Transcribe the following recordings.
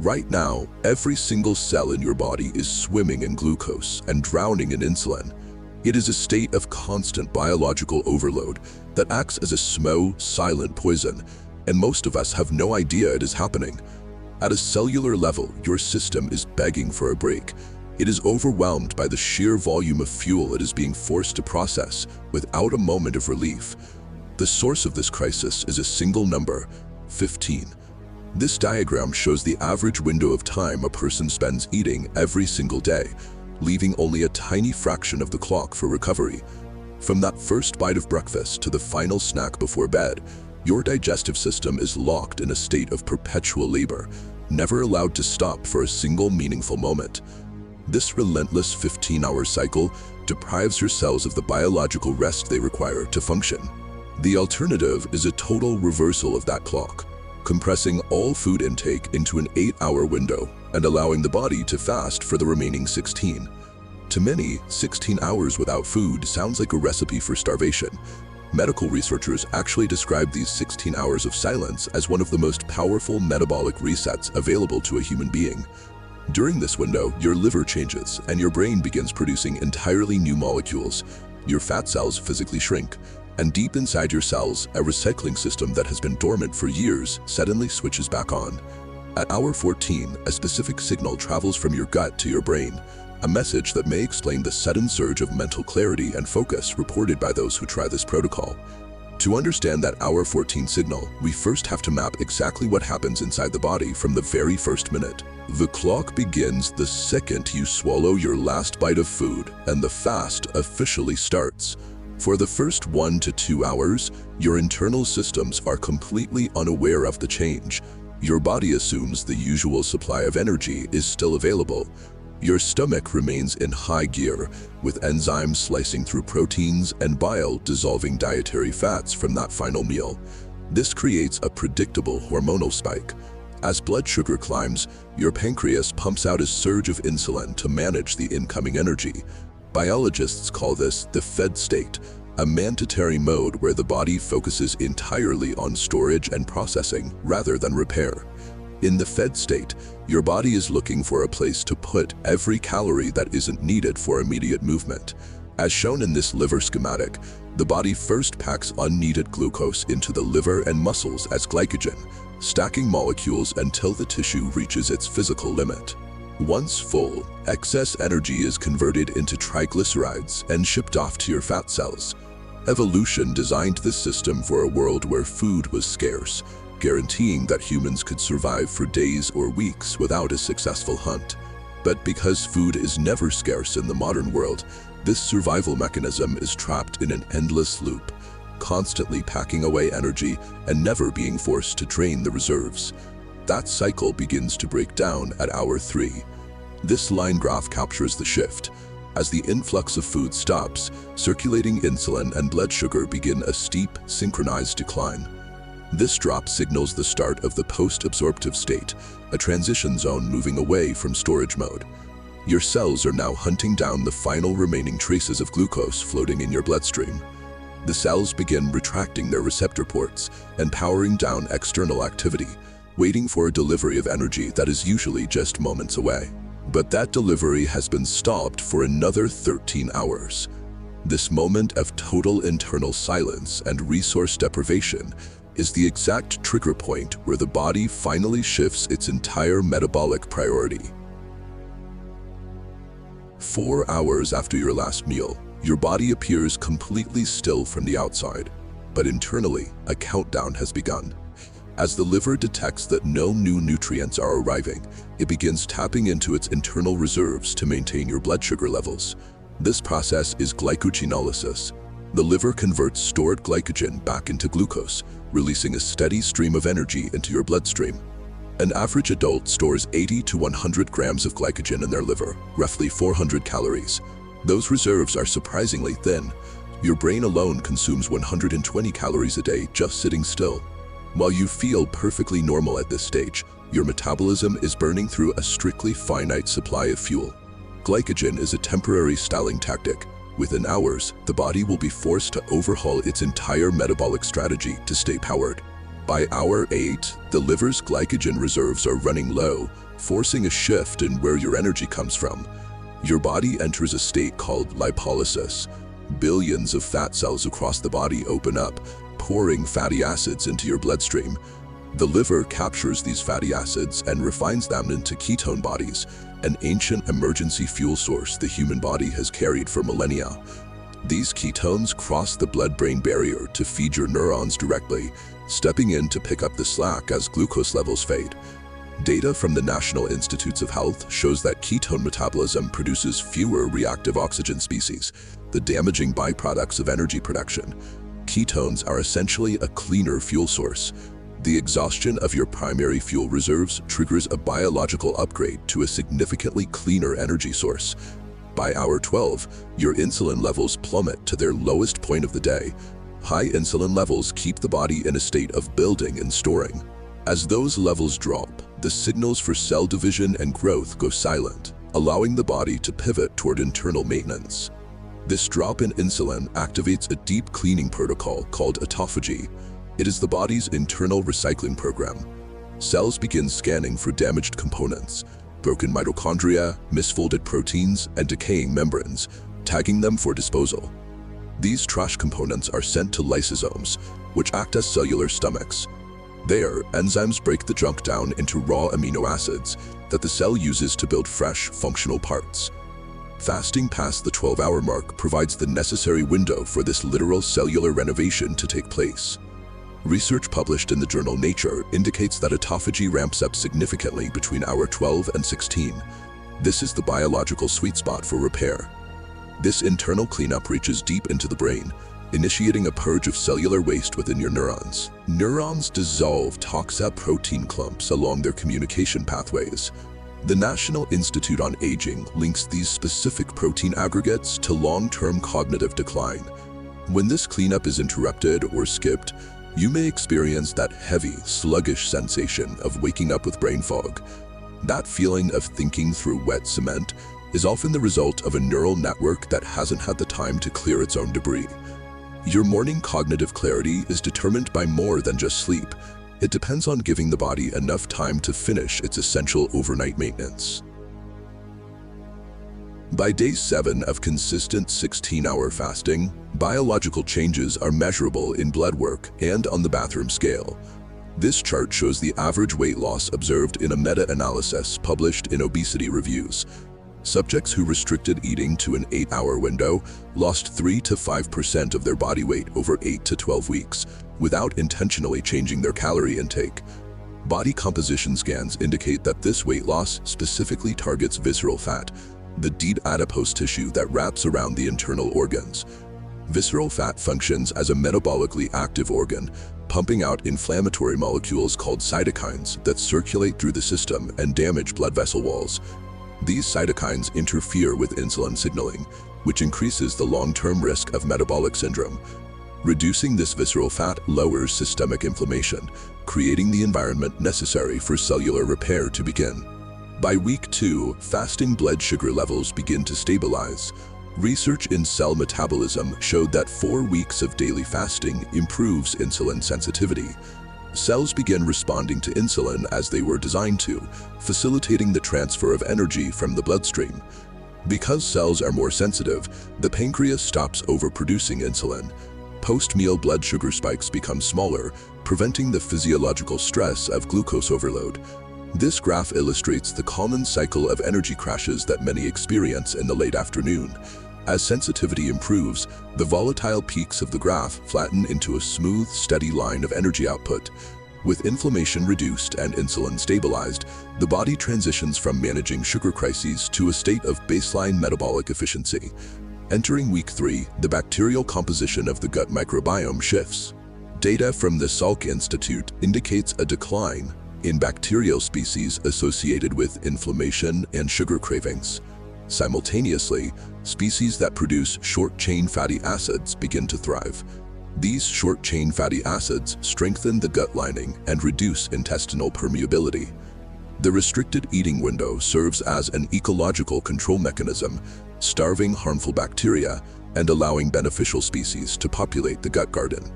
Right now, every single cell in your body is swimming in glucose and drowning in insulin. It is a state of constant biological overload that acts as a slow, silent poison, and most of us have no idea it is happening. At a cellular level, your system is begging for a break. It is overwhelmed by the sheer volume of fuel it is being forced to process without a moment of relief. The source of this crisis is a single number, 15. This diagram shows the average window of time a person spends eating every single day, leaving only a tiny fraction of the clock for recovery. From that first bite of breakfast to the final snack before bed, your digestive system is locked in a state of perpetual labor, never allowed to stop for a single meaningful moment. This relentless 15-hour cycle deprives your cells of the biological rest they require to function. The alternative is a total reversal of that clock, compressing all food intake into an 8-hour window and allowing the body to fast for the remaining 16. To many, 16 hours without food sounds like a recipe for starvation. Medical researchers actually describe these 16 hours of silence as one of the most powerful metabolic resets available to a human being. During this window, your liver changes and your brain begins producing entirely new molecules. Your fat cells physically shrink, and deep inside your cells, a recycling system that has been dormant for years suddenly switches back on. At hour 14, a specific signal travels from your gut to your brain, a message that may explain the sudden surge of mental clarity and focus reported by those who try this protocol. To understand that hour 14 signal, we first have to map exactly what happens inside the body from the very first minute. The clock begins the second you swallow your last bite of food, and the fast officially starts. For the first 1 to 2 hours, your internal systems are completely unaware of the change. Your body assumes the usual supply of energy is still available. Your stomach remains in high gear, with enzymes slicing through proteins and bile dissolving dietary fats from that final meal. This creates a predictable hormonal spike. As blood sugar climbs, your pancreas pumps out a surge of insulin to manage the incoming energy. Biologists call this the fed state, a mandatory mode where the body focuses entirely on storage and processing rather than repair. In the fed state, your body is looking for a place to put every calorie that isn't needed for immediate movement. As shown in this liver schematic, the body first packs unneeded glucose into the liver and muscles as glycogen, stacking molecules until the tissue reaches its physical limit. Once full, excess energy is converted into triglycerides and shipped off to your fat cells. Evolution designed this system for a world where food was scarce, guaranteeing that humans could survive for days or weeks without a successful hunt. But because food is never scarce in the modern world, this survival mechanism is trapped in an endless loop, constantly packing away energy and never being forced to drain the reserves. That cycle begins to break down at hour 3. This line graph captures the shift. As the influx of food stops, circulating insulin and blood sugar begin a steep, synchronized decline. This drop signals the start of the post-absorptive state, a transition zone moving away from storage mode. Your cells are now hunting down the final remaining traces of glucose floating in your bloodstream. The cells begin retracting their receptor ports and powering down external activity, waiting for a delivery of energy that is usually just moments away. But that delivery has been stopped for another 13 hours. This moment of total internal silence and resource deprivation is the exact trigger point where the body finally shifts its entire metabolic priority. 4 hours after your last meal, your body appears completely still from the outside, but internally, a countdown has begun. As the liver detects that no new nutrients are arriving, it begins tapping into its internal reserves to maintain your blood sugar levels. This process is glycogenolysis. The liver converts stored glycogen back into glucose, releasing a steady stream of energy into your bloodstream. An average adult stores 80 to 100 grams of glycogen in their liver, roughly 400 calories. Those reserves are surprisingly thin. Your brain alone consumes 120 calories a day just sitting still. While you feel perfectly normal at this stage, your metabolism is burning through a strictly finite supply of fuel. Glycogen is a temporary stalling tactic. Within hours, the body will be forced to overhaul its entire metabolic strategy to stay powered. By hour 8, the liver's glycogen reserves are running low, forcing a shift in where your energy comes from. Your body enters a state called lipolysis. Billions of fat cells across the body open up, pouring fatty acids into your bloodstream. The liver captures these fatty acids and refines them into ketone bodies, an ancient emergency fuel source the human body has carried for millennia. These ketones cross the blood-brain barrier to feed your neurons directly, stepping in to pick up the slack as glucose levels fade. Data from the National Institutes of Health shows that ketone metabolism produces fewer reactive oxygen species, the damaging byproducts of energy production. Ketones are essentially a cleaner fuel source. The exhaustion of your primary fuel reserves triggers a biological upgrade to a significantly cleaner energy source. By hour 12, your insulin levels plummet to their lowest point of the day. High insulin levels keep the body in a state of building and storing. As those levels drop, the signals for cell division and growth go silent, allowing the body to pivot toward internal maintenance. This drop in insulin activates a deep cleaning protocol called autophagy. It is the body's internal recycling program. Cells begin scanning for damaged components, broken mitochondria, misfolded proteins, and decaying membranes, tagging them for disposal. These trash components are sent to lysosomes, which act as cellular stomachs. There, enzymes break the junk down into raw amino acids that the cell uses to build fresh, functional parts. Fasting past the 12-hour mark provides the necessary window for this literal cellular renovation to take place. Research published in the journal Nature indicates that autophagy ramps up significantly between hour 12 and 16. This is the biological sweet spot for repair. This internal cleanup reaches deep into the brain, initiating a purge of cellular waste within your neurons. Neurons dissolve toxic protein clumps along their communication pathways. The National Institute on Aging links these specific protein aggregates to long-term cognitive decline. When this cleanup is interrupted or skipped, you may experience that heavy, sluggish sensation of waking up with brain fog. That feeling of thinking through wet cement is often the result of a neural network that hasn't had the time to clear its own debris. Your morning cognitive clarity is determined by more than just sleep. It depends on giving the body enough time to finish its essential overnight maintenance. By day 7 of consistent 16-hour fasting, biological changes are measurable in blood work and on the bathroom scale. This chart shows the average weight loss observed in a meta-analysis published in Obesity Reviews. Subjects who restricted eating to an 8-hour window lost 3 to 5% of their body weight over 8 to 12 weeks, without intentionally changing their calorie intake. Body composition scans indicate that this weight loss specifically targets visceral fat, the deep adipose tissue that wraps around the internal organs. Visceral fat functions as a metabolically active organ, pumping out inflammatory molecules called cytokines that circulate through the system and damage blood vessel walls. These cytokines interfere with insulin signaling, which increases the long-term risk of metabolic syndrome. Reducing this visceral fat lowers systemic inflammation, creating the environment necessary for cellular repair to begin. By week 2, fasting blood sugar levels begin to stabilize. Research in cell metabolism showed that 4 weeks of daily fasting improves insulin sensitivity. Cells begin responding to insulin as they were designed to, facilitating the transfer of energy from the bloodstream. Because cells are more sensitive, the pancreas stops overproducing insulin. Post-meal blood sugar spikes become smaller, preventing the physiological stress of glucose overload. This graph illustrates the common cycle of energy crashes that many experience in the late afternoon. As sensitivity improves, the volatile peaks of the graph flatten into a smooth, steady line of energy output. With inflammation reduced and insulin stabilized, the body transitions from managing sugar crises to a state of baseline metabolic efficiency. Entering week 3, the bacterial composition of the gut microbiome shifts. Data from the Salk Institute indicates a decline in bacterial species associated with inflammation and sugar cravings. Simultaneously, species that produce short-chain fatty acids begin to thrive. These short-chain fatty acids strengthen the gut lining and reduce intestinal permeability. The restricted eating window serves as an ecological control mechanism, starving harmful bacteria and allowing beneficial species to populate the gut garden.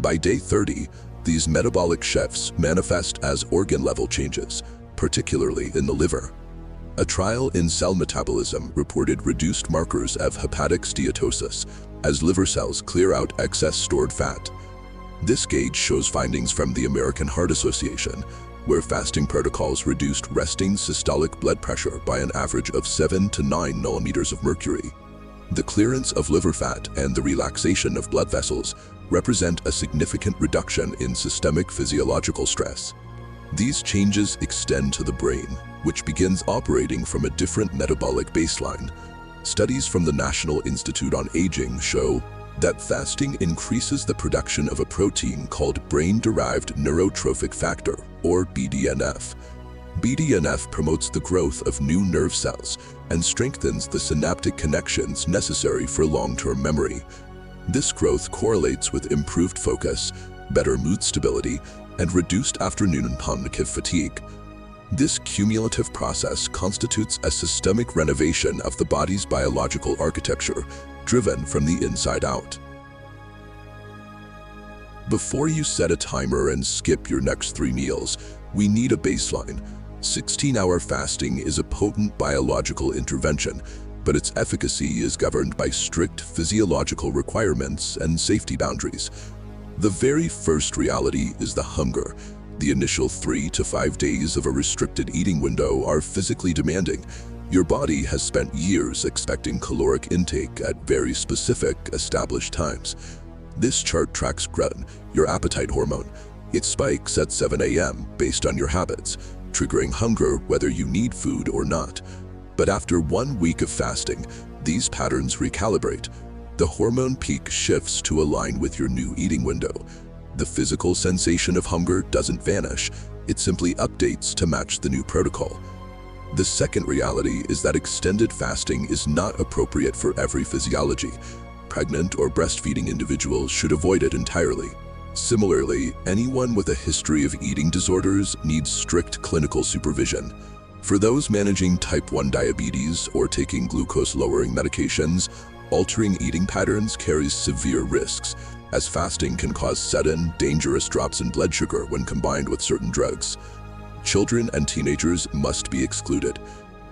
By day 30, these metabolic shifts manifest as organ-level changes. particularly in the liver. A trial in cell metabolism reported reduced markers of hepatic steatosis as liver cells clear out excess stored fat. This gauge shows findings from the American Heart Association, where fasting protocols reduced resting systolic blood pressure by an average of 7 to 9 millimeters of mercury. The clearance of liver fat and the relaxation of blood vessels represent a significant reduction in systemic physiological stress. These changes extend to the brain, which begins operating from a different metabolic baseline. Studies from the National Institute on Aging show that fasting increases the production of a protein called brain-derived neurotrophic factor, or BDNF. BDNF promotes the growth of new nerve cells and strengthens the synaptic connections necessary for long-term memory. This growth correlates with improved focus, better mood stability, and reduced afternoon and cognitive fatigue. This cumulative process constitutes a systemic renovation of the body's biological architecture, driven from the inside out. Before you set a timer and skip your next 3 meals, we need a baseline. 16-hour fasting is a potent biological intervention, but its efficacy is governed by strict physiological requirements and safety boundaries. The very first reality is the hunger. The initial 3 to 5 days of a restricted eating window are physically demanding. Your body has spent years expecting caloric intake at very specific, established times. This chart tracks ghrelin, your appetite hormone. It spikes at 7 a.m. based on your habits, triggering hunger whether you need food or not. But after 1 week of fasting, these patterns recalibrate. The hormone peak shifts to align with your new eating window. The physical sensation of hunger doesn't vanish, it simply updates to match the new protocol. The second reality is that extended fasting is not appropriate for every physiology. Pregnant or breastfeeding individuals should avoid it entirely. Similarly, anyone with a history of eating disorders needs strict clinical supervision. For those managing type 1 diabetes or taking glucose-lowering medications, altering eating patterns carries severe risks, as fasting can cause sudden, dangerous drops in blood sugar when combined with certain drugs. Children and teenagers must be excluded.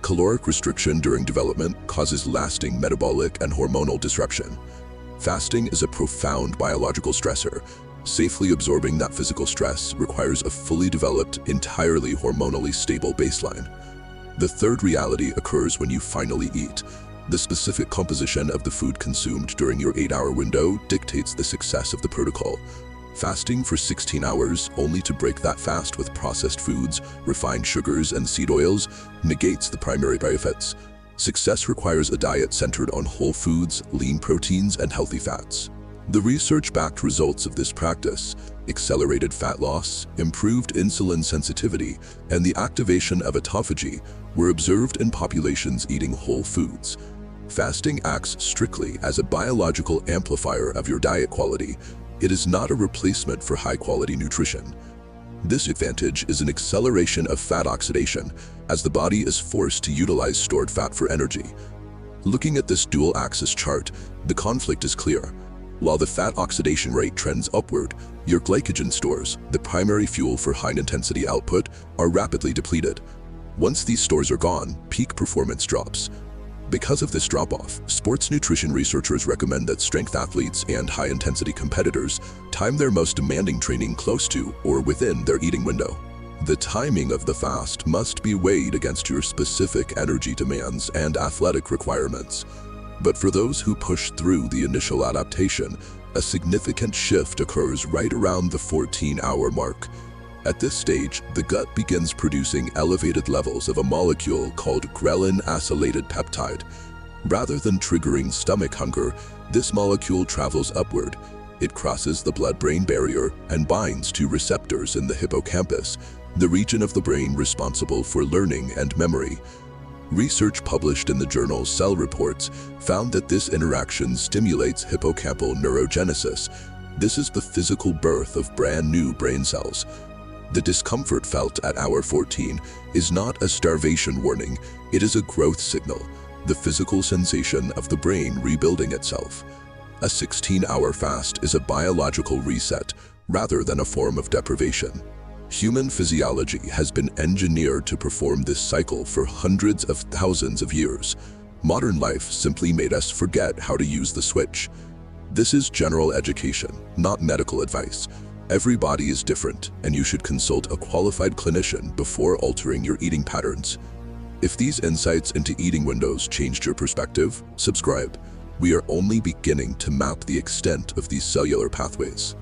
Caloric restriction during development causes lasting metabolic and hormonal disruption. Fasting is a profound biological stressor. Safely absorbing that physical stress requires a fully developed, entirely hormonally stable baseline. The third reality occurs when you finally eat. The specific composition of the food consumed during your 8-hour window dictates the success of the protocol. Fasting for 16 hours only to break that fast with processed foods, refined sugars, and seed oils negates the primary benefits. Success requires a diet centered on whole foods, lean proteins, and healthy fats. The research-backed results of this practice, accelerated fat loss, improved insulin sensitivity, and the activation of autophagy, were observed in populations eating whole foods. Fasting acts strictly as a biological amplifier of your diet quality. It is not a replacement for high-quality nutrition. This advantage is an acceleration of fat oxidation, as the body is forced to utilize stored fat for energy. Looking at this dual-axis chart, the conflict is clear. While the fat oxidation rate trends upward, your glycogen stores, the primary fuel for high-intensity output, are rapidly depleted. Once these stores are gone, peak performance drops. Because of this drop-off, sports nutrition researchers recommend that strength athletes and high-intensity competitors time their most demanding training close to or within their eating window. The timing of the fast must be weighed against your specific energy demands and athletic requirements. But for those who push through the initial adaptation, a significant shift occurs right around the 14-hour mark. At this stage, the gut begins producing elevated levels of a molecule called ghrelin acylated peptide. Rather than triggering stomach hunger, this molecule travels upward. It crosses the blood-brain barrier and binds to receptors in the hippocampus, the region of the brain responsible for learning and memory. Research published in the journal Cell Reports found that this interaction stimulates hippocampal neurogenesis. This is the physical birth of brand new brain cells. The discomfort felt at hour 14 is not a starvation warning, it is a growth signal, the physical sensation of the brain rebuilding itself. A 16-hour fast is a biological reset rather than a form of deprivation. Human physiology has been engineered to perform this cycle for hundreds of thousands of years. Modern life simply made us forget how to use the switch. This is general education, not medical advice. Every body is different, and you should consult a qualified clinician before altering your eating patterns. If these insights into eating windows changed your perspective, subscribe. We are only beginning to map the extent of these cellular pathways.